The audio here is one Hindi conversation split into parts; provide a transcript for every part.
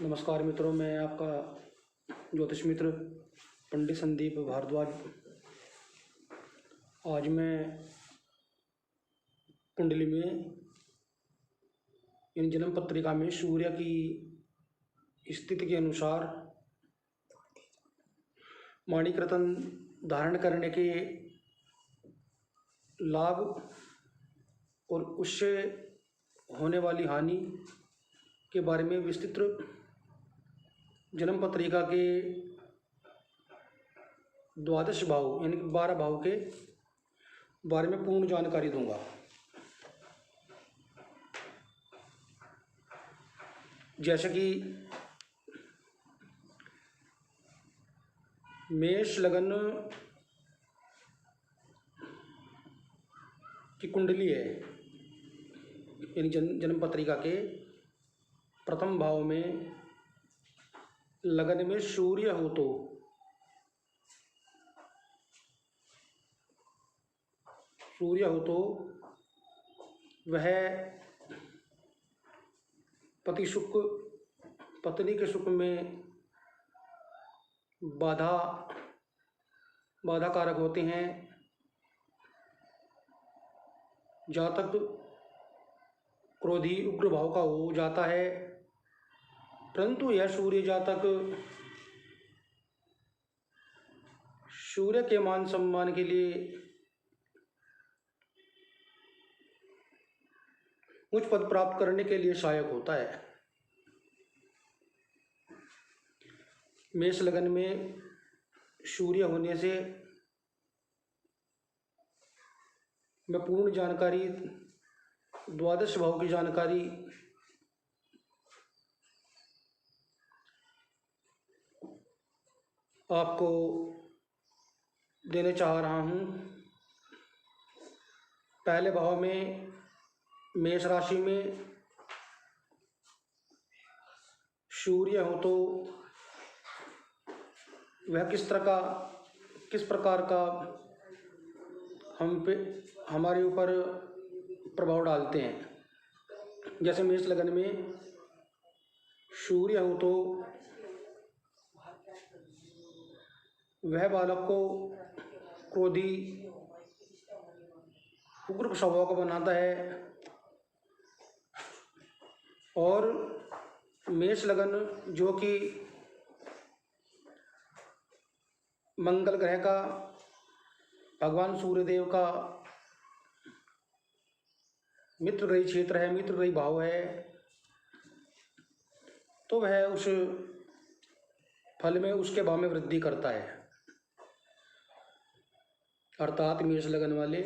नमस्कार मित्रों, मैं आपका ज्योतिष मित्र पंडित संदीप भारद्वाज। आज मैं कुंडली में इन जन्म पत्रिका में सूर्य की स्थिति के अनुसार माणिक रत्न धारण करने के लाभ और उससे होने वाली हानि के बारे में विस्तृत जन्म पत्रिका के 12 भाव यानी कि 12 भाव के बारे में पूर्ण जानकारी दूंगा। जैसे कि मेष लगन की कुंडली है, यानी जन्म पत्रिका के प्रथम भाव में लगन में सूर्य हो तो वह पति सुख पत्नी के सुख में बाधा कारक होते हैं। जातक क्रोधी उग्र भाव का हो जाता है, परंतु यह सूर्य जातक सूर्य के मान सम्मान के लिए उच्च पद प्राप्त करने के लिए सहायक होता है। मेष लगन में सूर्य होने से मैं पूर्ण जानकारी 12 भाव की जानकारी आपको देने चाह रहा हूँ। पहले भाव में मेष राशि में सूर्य हो तो वह किस प्रकार का हमारे ऊपर प्रभाव डालते हैं। जैसे मेष लगन में सूर्य हो तो वह बालक को क्रोधी उग्र स्वभाव का बनाता है, और मेष लगन जो कि मंगल ग्रह का भगवान सूर्यदेव का मित्रग्रही क्षेत्र है, मित्रग्रही भाव है, तो वह उस फल में उसके भाव में वृद्धि करता है। अर्थात मेष लगन वाले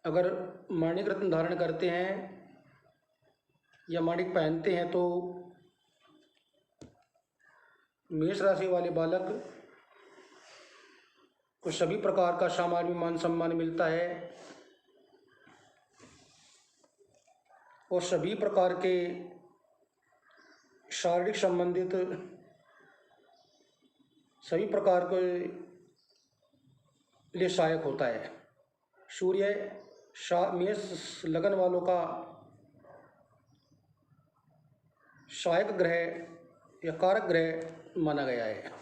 अगर माणिक रत्न धारण करते हैं या माणिक पहनते हैं तो मेष राशि वाले बालक को सभी प्रकार का सामान्य मान सम्मान मिलता है, और सभी प्रकार के शारीरिक संबंधित सभी प्रकार के लिए सहायक होता है। सूर्य मेष लगन वालों का सहायक ग्रह या कारक ग्रह माना गया है।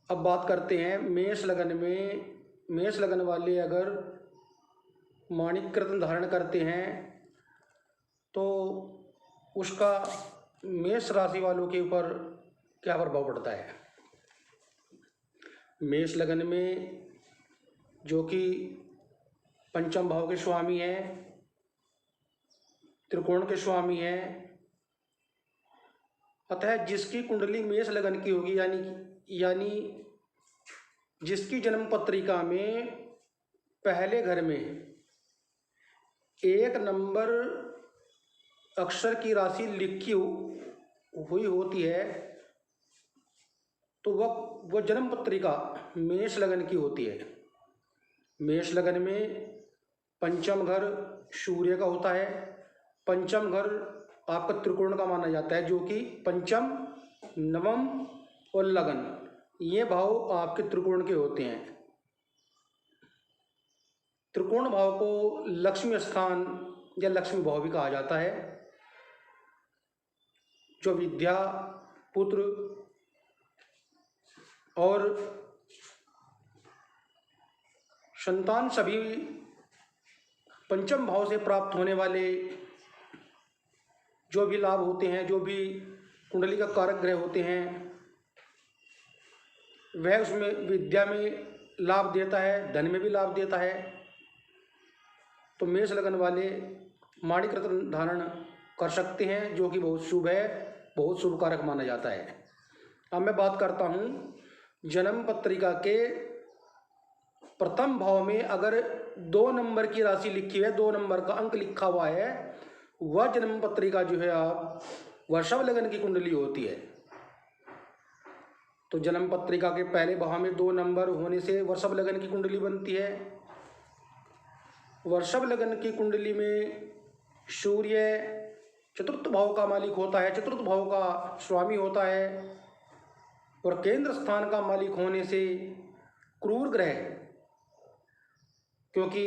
अब बात करते हैं मेष लगन में मेष लगन वाले अगर माणिक रत्न धारण करते हैं तो उसका मेष राशि वालों के ऊपर क्या प्रभाव पड़ता है। मेष लगन में जो कि पंचम भाव के स्वामी हैं, त्रिकोण के स्वामी हैं, अतः जिसकी कुंडली मेष लगन की होगी यानी जिसकी जन्म पत्रिका में पहले घर में 1 नंबर अक्षर की राशि लिखी हुई होती है तो वह जन्म पत्रिका मेष लगन की होती है। मेष लगन में पंचम घर सूर्य का होता है। पंचम घर आपका त्रिकोण का माना जाता है, जो कि पंचम, नवम और लगन ये भाव आपके त्रिकोण के होते हैं। त्रिकोण भाव को लक्ष्मी स्थान या लक्ष्मी भाव भी कहा जाता है। जो विद्या, पुत्र और संतान सभी पंचम भाव से प्राप्त होने वाले जो भी लाभ होते हैं, जो भी कुंडली का कारक ग्रह होते हैं, वह उसमें विद्या में लाभ देता है, धन में भी लाभ देता है। तो मेष लगन वाले माणिक रत्न धारण कर सकते हैं, जो कि बहुत शुभ है, बहुत शुभ कारक माना जाता है। अब मैं बात करता हूँ जन्म पत्रिका के प्रथम भाव में अगर 2 नंबर की राशि लिखी है, 2 नंबर का अंक लिखा हुआ है, वह जन्म पत्रिका जो है आप वृषभ लगन की कुंडली होती है। तो जन्म पत्रिका के पहले भाव में 2 नंबर होने से वृषभ लगन की कुंडली बनती है। वृषभ लगन की कुंडली में सूर्य चतुर्थ भाव का मालिक होता है, चतुर्थ भाव का स्वामी होता है, और केंद्र स्थान का मालिक होने से क्रूर ग्रह, क्योंकि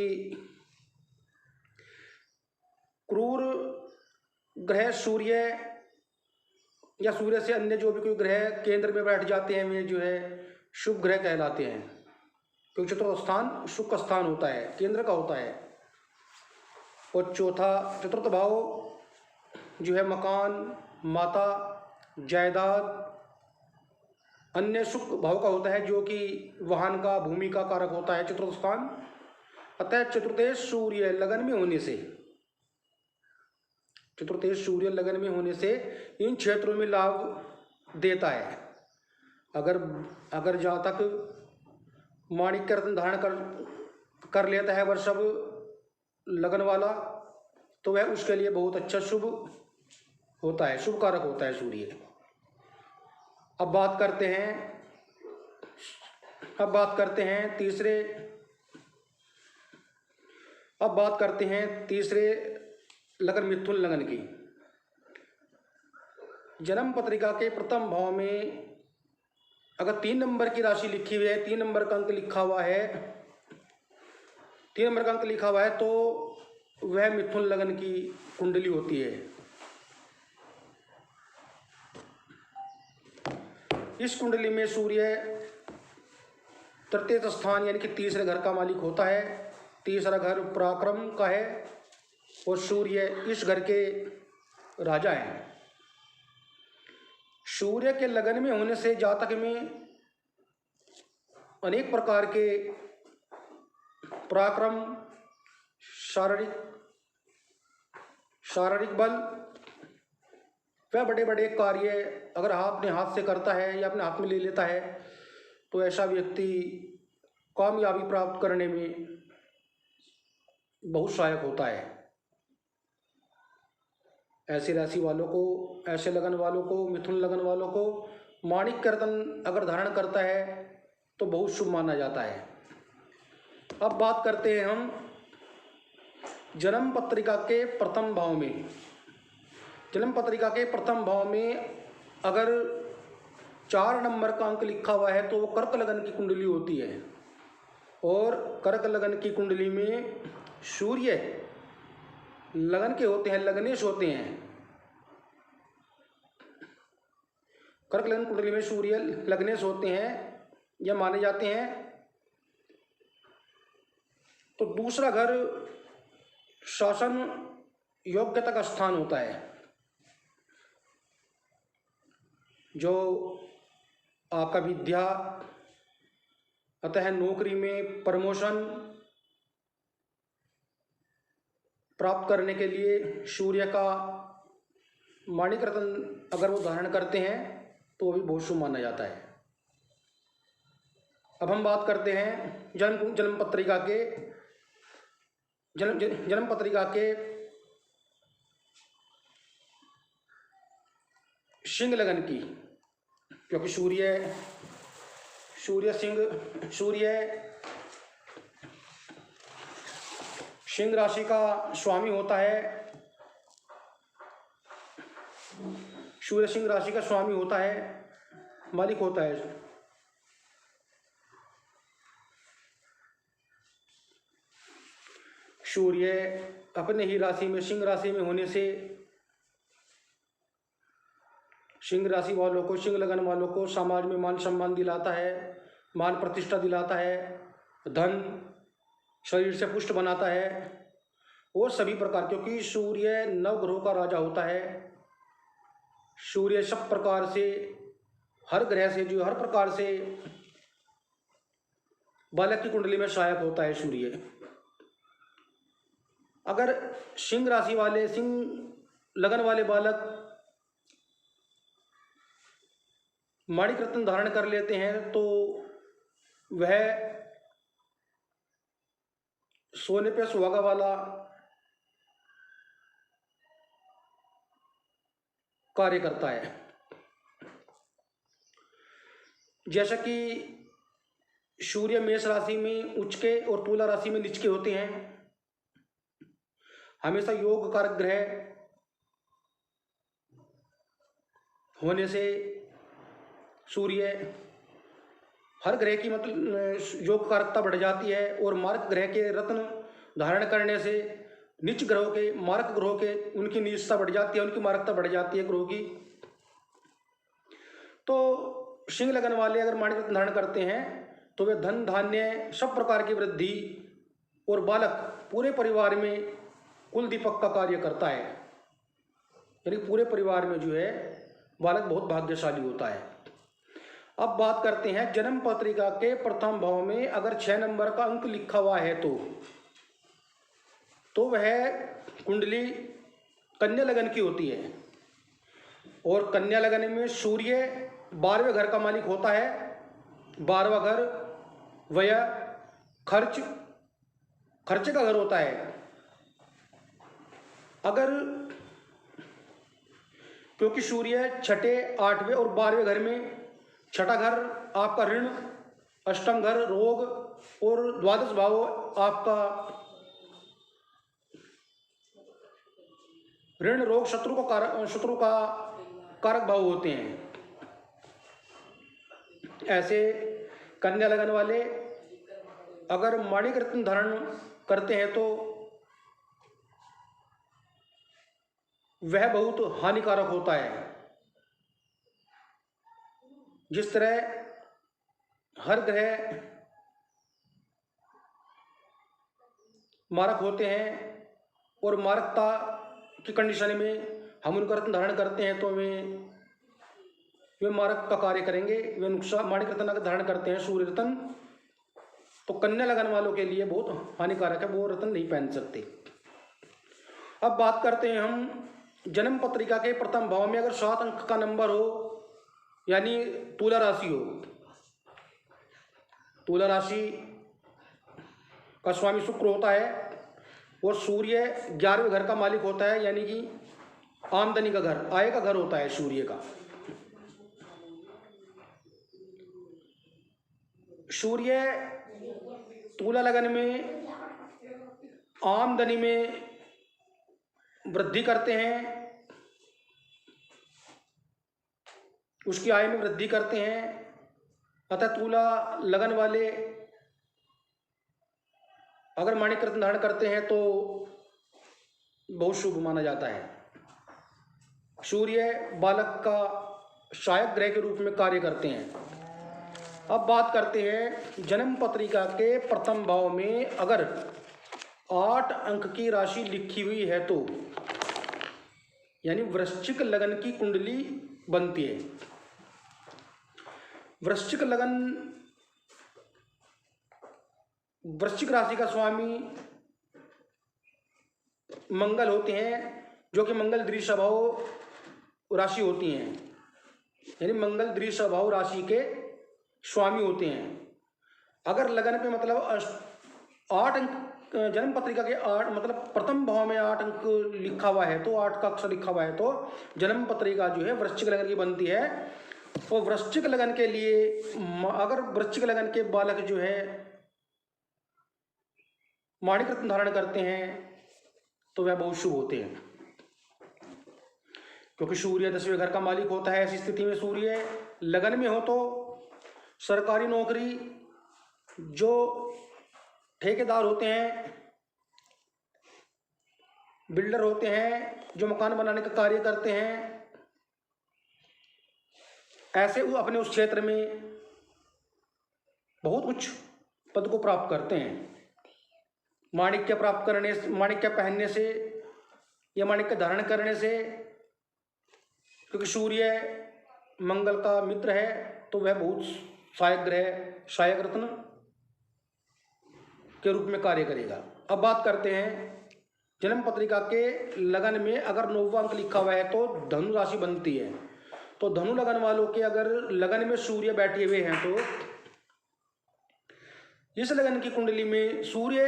क्रूर ग्रह सूर्य या सूर्य से अन्य जो भी कोई ग्रह केंद्र में बैठ जाते हैं, वे जो है शुभ ग्रह कहलाते हैं, क्योंकि चतुर्थ स्थान शुभ का स्थान होता है, केंद्र का होता है। और चौथा चतुर्थ भाव जो है मकान, माता, जायदाद, अन्य सुख भाव का होता है, जो कि वाहन का, भूमि का कारक होता है चतुर्थ स्थान। अतः चतुर्थेश सूर्य लगन में होने से, चतुर्थेश सूर्य लगन में होने से इन क्षेत्रों में लाभ देता है। अगर जहाँ तक माणिक्य रत्न धारण कर लेता है वृषभ लगन वाला, तो वह उसके लिए बहुत अच्छा शुभ होता है, शुभ कारक होता है सूर्य। अब बात करते हैं तीसरे लगन मिथुन लगन की। जन्म पत्रिका के प्रथम भाव में अगर 3 नंबर की राशि लिखी हुई है, 3 नंबर का अंक लिखा हुआ है, 3 नंबर का अंक लिखा हुआ है, तो वह मिथुन लगन की कुंडली होती है। इस कुंडली में सूर्य तृतीय स्थान यानी कि तीसरे घर का मालिक होता है। तीसरा घर पराक्रम का है और सूर्य इस घर के राजा हैं। सूर्य के लगन में होने से जातक में अनेक प्रकार के पराक्रम, शारीरिक बल, वह बड़े बड़े कार्य अगर अपने हाथ से करता है या अपने हाथ में ले लेता है, तो ऐसा व्यक्ति कामयाबी प्राप्त करने में बहुत सहायक होता है। ऐसी राशि वालों को, ऐसे लगन वालों को, मिथुन लगन वालों को माणिक्य रत्न अगर धारण करता है तो बहुत शुभ माना जाता है। अब बात करते हैं हम जन्म पत्रिका के प्रथम भाव में। जन्म पत्रिका के प्रथम भाव में अगर 4 नंबर का अंक लिखा हुआ है, तो वो कर्क लगन की कुंडली होती है। और कर्क लगन की कुंडली में सूर्य लगन के होते हैं, लग्नेश होते हैं। कर्क लगन कुंडली में सूर्य लग्नेश होते हैं, यह माने जाते हैं। तो दूसरा घर शासन योग्यता का स्थान होता है, जो आपका विद्या, अतः नौकरी में प्रमोशन प्राप्त करने के लिए सूर्य का माणिक रत्न अगर वो धारण करते हैं तो वो भी बहुत शुभ माना जाता है। अब हम बात करते हैं जन्म पत्रिका के सिंह लगन की, क्योंकि सूर्य सिंह राशि का स्वामी होता है। सूर्य सिंह राशि का स्वामी होता है, मालिक होता है। सूर्य अपने ही राशि में, सिंह राशि में होने से सिंह राशि वालों को, सिंह लगन वालों को समाज में मान सम्मान दिलाता है, मान प्रतिष्ठा दिलाता है, धन, शरीर से पुष्ट बनाता है, और सभी प्रकार, क्योंकि सूर्य नवग्रहों का राजा होता है। सूर्य सब प्रकार से, हर ग्रह से, जो हर प्रकार से बालक की कुंडली में सहायक होता है सूर्य। अगर सिंह राशि वाले, सिंह लगन वाले बालक माणिक रत्न धारण कर लेते हैं तो वह सोने पे सुहागा वाला कार्य करता है। जैसा कि सूर्य मेष राशि में उच्च के और तुला राशि में नीच के होते हैं, हमेशा योग कारक ग्रह होने से सूर्य, हर ग्रह की मतलब योग कारकता बढ़ जाती है, और मारक ग्रह के रत्न धारण करने से नीच ग्रहों के, मारक ग्रहों के, उनकी नीचता बढ़ जाती है, उनकी मारकता बढ़ जाती है ग्रहों की। तो सिंह लगन वाले अगर माणिक रत्न धारण करते हैं तो वे धन धान्य सब प्रकार की वृद्धि, और बालक पूरे परिवार में कुल दीपक का कार्य करता है, यानी पूरे परिवार में जो है बालक बहुत भाग्यशाली होता है। अब बात करते हैं जन्म पत्रिका के प्रथम भाव में अगर 6 नंबर का अंक लिखा हुआ है तो वह कुंडली कन्या लगन की होती है, और कन्या लगन में सूर्य 12वें घर का मालिक होता है। 12वां घर व्यय, खर्च का घर होता है। अगर, क्योंकि सूर्य 6, 8वें और 12वें घर में, छठा घर आपका ऋण, अष्टम घर रोग, और द्वादश भाव आपका ऋण, रोग, शत्रु का कारक भाव होते हैं। ऐसे कन्या लगन वाले अगर माणिक रत्न धारण करते हैं तो वह बहुत हानिकारक होता है। जिस तरह हर ग्रह मारक होते हैं, और मारकता की कंडीशन में हम उनका रत्न धारण करते हैं तो वे मारक का कार्य करेंगे, वे नुकसान। माणिक रत्न अगर धारण करते हैं, सूर्य रत्न, तो कन्या लगन वालों के लिए बहुत हानिकारक है, वो रत्न नहीं पहन सकते। अब बात करते हैं हम जन्म पत्रिका के प्रथम भाव में अगर 7 अंक का नंबर हो, यानी तुला राशि हो। तुला राशि का स्वामी शुक्र होता है, और सूर्य 11वें घर का मालिक होता है, यानी कि आमदनी का घर, आय का घर होता है सूर्य का। सूर्य तुला लगन में आमदनी में वृद्धि करते हैं, उसकी आय में वृद्धि करते हैं। अतः तुला लगन वाले अगर माणिक रत्न धारण करते हैं तो बहुत शुभ माना जाता है। सूर्य बालक का सहायक ग्रह के रूप में कार्य करते हैं। अब बात करते हैं जन्म पत्रिका के प्रथम भाव में अगर 8 अंक की राशि लिखी हुई है तो, यानी वृश्चिक लगन की कुंडली बनती है। वृश्चिक लगन, वृश्चिक राशि का स्वामी मंगल होते हैं, जो कि मंगल द्विस्वभाव राशि होती हैं, यानी मंगल द्विस्वभाव राशि के स्वामी होते हैं। अगर लगन पे मतलब 8 अंक, जन्म पत्रिका के 8 मतलब प्रथम भाव में 8 अंक लिखा हुआ है तो, 8 का अक्षर लिखा हुआ है तो जन्म पत्रिका जो है वृश्चिक लगन की बनती है। तो वृश्चिक लगन के लिए अगर वृश्चिक लगन के बालक जो है माणिक रत्न धारण करते हैं तो वह बहुत शुभ होते हैं, क्योंकि सूर्य 10वें घर का मालिक होता है। ऐसी स्थिति में सूर्य लगन में हो तो सरकारी नौकरी, जो ठेकेदार होते हैं, बिल्डर होते हैं, जो मकान बनाने का कार्य करते हैं, ऐसे वो अपने उस क्षेत्र में बहुत उच्च पद को प्राप्त करते हैं। माणिक्य प्राप्त करने से, माणिक्य पहनने से या माणिक्य धारण करने से, क्योंकि सूर्य मंगल का मित्र है तो वह बहुत सहायक ग्रह, सहायक रत्न के रूप में कार्य करेगा। अब बात करते हैं जन्म पत्रिका के लगन में अगर 9वां अंक लिखा हुआ है तो धनु राशि बनती है। तो धनु लगन वालों के अगर लगन में सूर्य बैठे हुए हैं तो इस लगन की कुंडली में सूर्य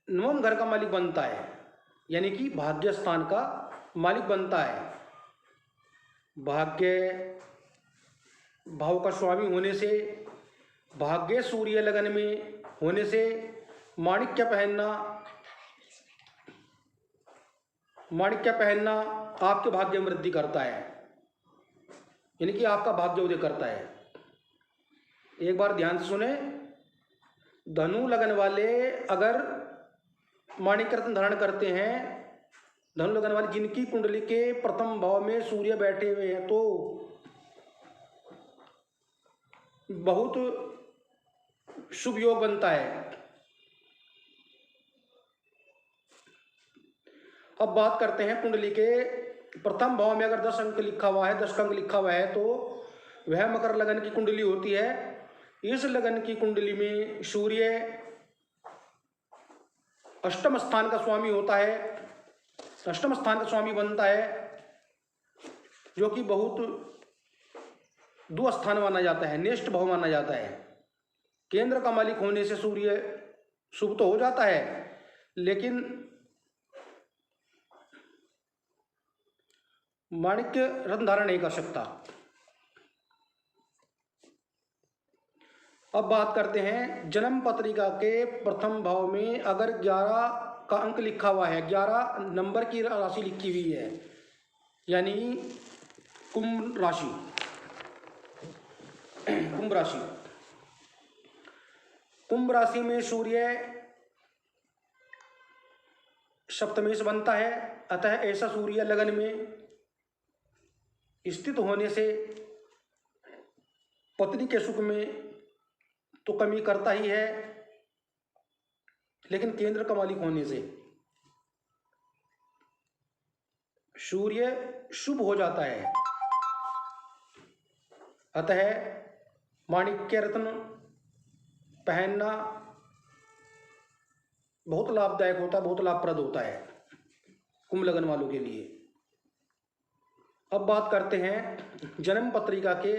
9वें घर का मालिक बनता है, यानी कि भाग्य स्थान का मालिक बनता है। भाग्य भाव का स्वामी होने से, भाग्य सूर्य लगन में होने से माणिक्य पहनना आपके भाग्य में वृद्धि करता है, यानी कि आपका भाग्य उदय करता है। एक बार ध्यान से सुने, धनु लगन वाले अगर माणिक्य रत्न धारण करते हैं, धनु लगन वाले जिनकी कुंडली के प्रथम भाव में सूर्य बैठे हुए हैं तो बहुत शुभ योग बनता है। अब बात करते हैं कुंडली के प्रथम भाव में अगर 10 अंक लिखा हुआ है, 10 अंक लिखा हुआ है तो वह मकर लगन की कुंडली होती है। इस लगन की कुंडली में सूर्य अष्टम स्थान का स्वामी होता है, अष्टम स्थान का स्वामी बनता है, जो कि बहुत दुस्थान माना जाता है, नेष्ट भाव माना जाता है। केंद्र का मालिक होने से सूर्य शुभ तो हो जाता है, लेकिन माणिक्य रत्न धारण नहीं कर सकता। अब बात करते हैं जन्म पत्रिका के प्रथम भाव में अगर 11 का अंक लिखा हुआ है, 11 नंबर की राशि लिखी हुई है, यानी कुंभ राशि, कुंभ राशि, कुंभ राशि में सूर्य सप्तमेश बनता है। अतः ऐसा सूर्य लगन में स्थित होने से पत्नी के सुख में तो कमी करता ही है, लेकिन केंद्र का मालिक होने से सूर्य शुभ हो जाता है। अतः माणिक्य रत्न पहनना बहुत लाभदायक होता है, बहुत लाभप्रद होता है कुंभ लगन वालों के लिए। अब बात करते हैं जन्म पत्रिका के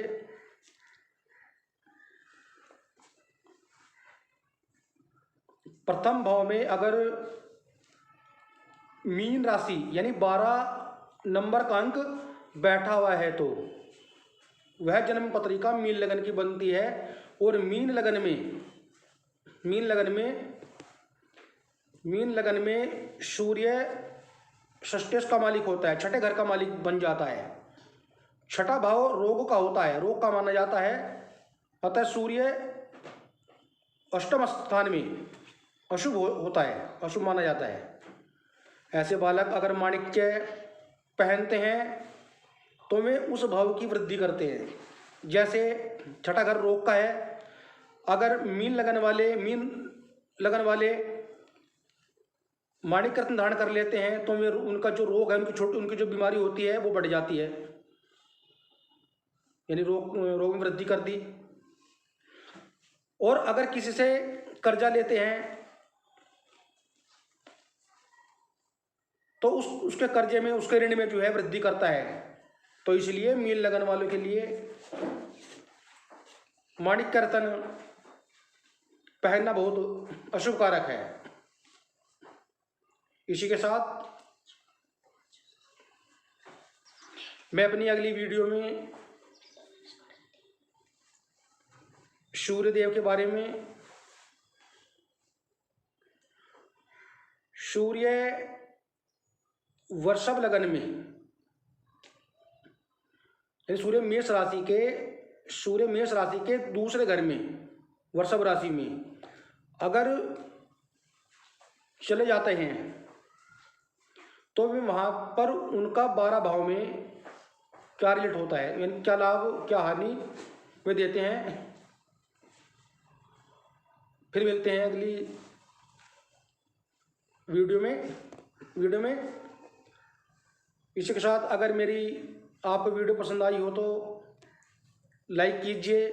प्रथम भाव में अगर मीन राशि यानी 12 नंबर का अंक बैठा हुआ है तो वह जन्म पत्रिका मीन लगन की बनती है। और मीन लगन में सूर्य षष्ठेश का मालिक होता है, छठे घर का मालिक बन जाता है। छठा भाव रोग का होता है, रोग का माना जाता है। अतः सूर्य अष्टम स्थान में अशुभ होता है, अशुभ माना जाता है। ऐसे बालक अगर माणिक्य पहनते हैं तो वे उस भाव की वृद्धि करते हैं। जैसे छठा घर रोग का है, अगर मीन लगन वाले माणिक्य रत्न धारण कर लेते हैं तो वे उनका जो रोग है, उनकी जो बीमारी होती है वो बढ़ जाती है, यानी रोग में वृद्धि कर दी। और अगर किसी से कर्जा लेते हैं तो उसके कर्जे में, उसके ऋण में जो है वृद्धि करता है। तो इसलिए मीन लगन वालों के लिए माणिक्य रत्न पहनना बहुत अशुभ कारक है। इसी के साथ मैं अपनी अगली वीडियो में सूर्यदेव के बारे में, सूर्य वृषभ लगन में, सूर्य मेष राशि के दूसरे घर में, वृषभ राशि में अगर चले जाते हैं तो वे वहां पर उनका 12 भाव में क्या रिलेट होता है, यानी क्या लाभ क्या हानि वे देते हैं। फिर मिलते हैं अगली वीडियो में। इसी के साथ अगर मेरी आपको वीडियो पसंद आई हो तो लाइक कीजिए,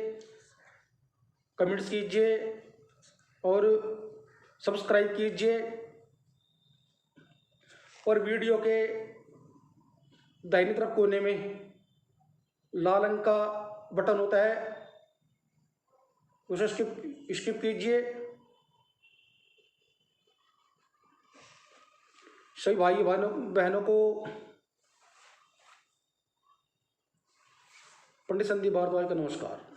कमेंट्स कीजिए और सब्सक्राइब कीजिए। और वीडियो के दाहिनी तरफ कोने में लाल रंग का बटन होता है, उसे स्किप कीजिए। सभी भाई बहनों को पंडित संदीप भारद्वाज का नमस्कार।